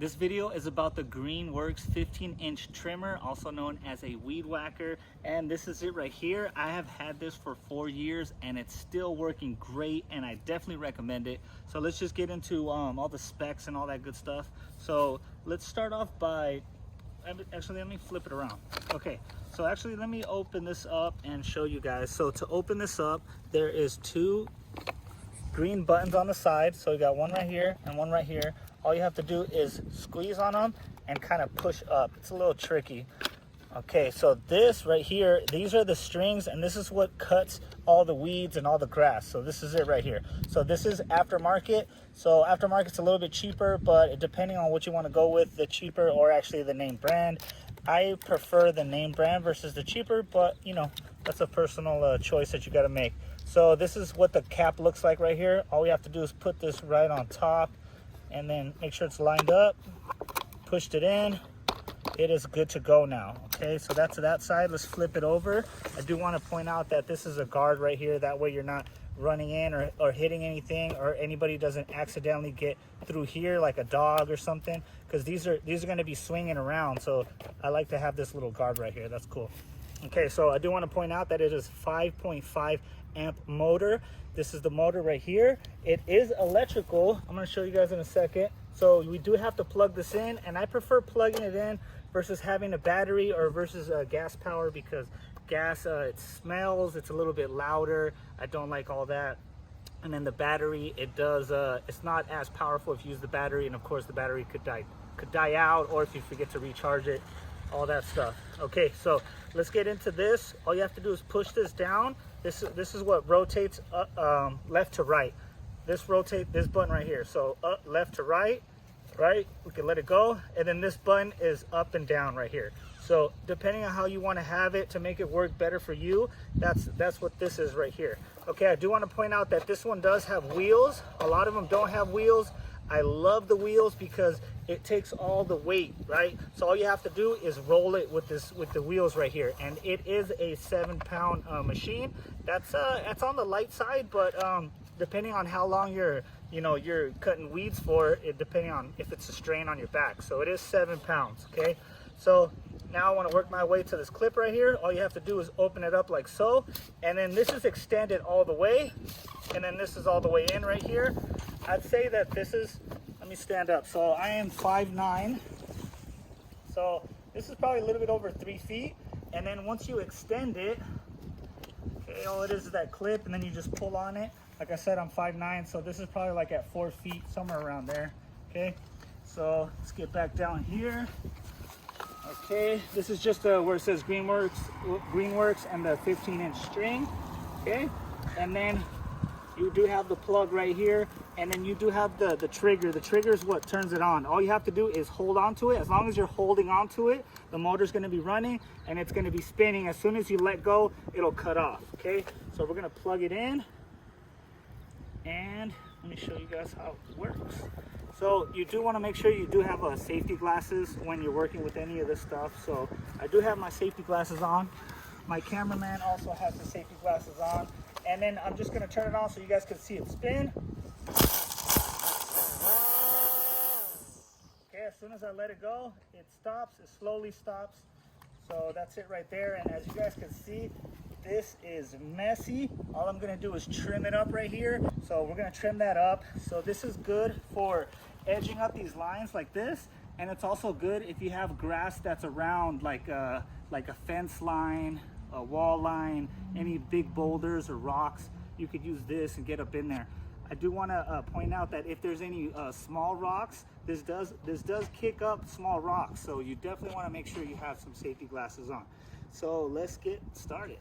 This video is about the Greenworks 15-inch trimmer, also known as a weed whacker. And this is it right here. I have had this for 4 years and it's still working great, and I definitely recommend it. So let's just get into all the specs and all that good stuff. So let's start off by, actually let me flip it around. Okay, so actually let me open this up and show you guys. So to open this up, there is two green buttons on the side. So you got one right here and one right here. All you have to do is squeeze on them and kind of push up. It's a little tricky. Okay, so this right here, these are the strings, and this is what cuts all the weeds and all the grass. So this is it right here. So this is aftermarket. So aftermarket's a little bit cheaper, but depending on what you want to go with, the cheaper or actually the name brand. I prefer the name brand versus the cheaper, but you know, that's a personal choice that you got to make. So this is what the cap looks like right here. All we have to do is put this right on top and then make sure it's lined up, pushed it in. It is good to go now. Okay, so that's that side. Let's flip it over. I do want to point out that this is a guard right here. That way you're not running in or hitting anything, or anybody doesn't accidentally get through here like a dog or something, because these are going to be swinging around. So I like to have this little guard right here. That's cool. Okay, so I do want to point out that it is 5.5 amp motor. This is the motor right here. It is electrical. I'm going to show you guys in a second. So we do have to plug this in, and I prefer plugging it in versus having a battery or versus gas power, because gas, it smells, it's a little bit louder. I don't like all that. And then the battery, it does, it's not as powerful if you use the battery, and of course the battery could die out, or if you forget to recharge it, all that stuff. Okay, so let's get into this. All you have to do is push this down. This is what rotates left to right. This rotates this button right here. So up, left to right, right? We can let it go. And then this button is up and down right here. So depending on how you want to have it to make it work better for you, that's what this is right here. Okay, I do want to point out that this one does have wheels. A lot of them don't have wheels. I love the wheels because it takes all the weight, right? So all you have to do is roll it with the wheels right here, and it is a 7-pound machine. That's on the light side, but depending on how long you're cutting weeds for, it depending on if it's a strain on your back. So it is 7 pounds. Okay, so now I want to work my way to this clip right here. All you have to do is open it up like so, and then this is extended all the way, and then this is all the way in right here. I'd say that this is, let me stand up. So I am 5'9". So this is probably a little bit over 3 feet. And then once you extend it, okay, all it is that clip, and then you just pull on it. Like I said, I'm 5'9", so this is probably like at 4 feet, somewhere around there. Okay, so let's get back down here. Okay, this is just where it says Greenworks and the 15-inch string. Okay, and then you do have the plug right here, and then you do have the trigger. The trigger is what turns it on. All you have to do is hold on to it. As long as you're holding on to it, the motor's going to be running and it's going to be spinning. As soon as you let go, it'll cut off. Okay, so we're going to plug it in, and let me show you guys how it works. So you do want to make sure you do have safety glasses when you're working with any of this stuff. So I do have my safety glasses on. My cameraman also has the safety glasses on. And then I'm just going to turn it on so you guys can see it spin. Okay, as soon as I let it go, it stops. It slowly stops. So that's it right there. And as you guys can see, this is messy. All I'm going to do is trim it up right here. So we're going to trim that up. So this is good for edging up these lines like this. And it's also good if you have grass that's around like a fence line, a wall line, any big boulders or rocks. You could use this and get up in there. I do want to point out that if there's any small rocks, this does kick up small rocks, so you definitely want to make sure you have some safety glasses on. So let's get started.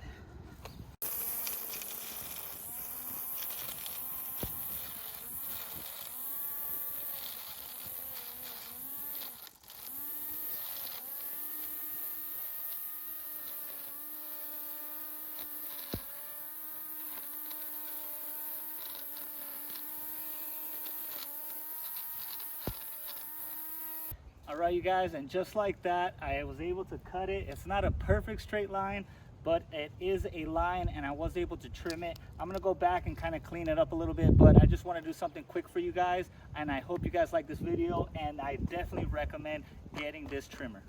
All right, you guys, and just like that, I was able to cut it. It's not a perfect straight line, but it is a line and I was able to trim it. I'm gonna go back and kind of clean it up a little bit, but I just want to do something quick for you guys, and I hope you guys like this video, and I definitely recommend getting this trimmer.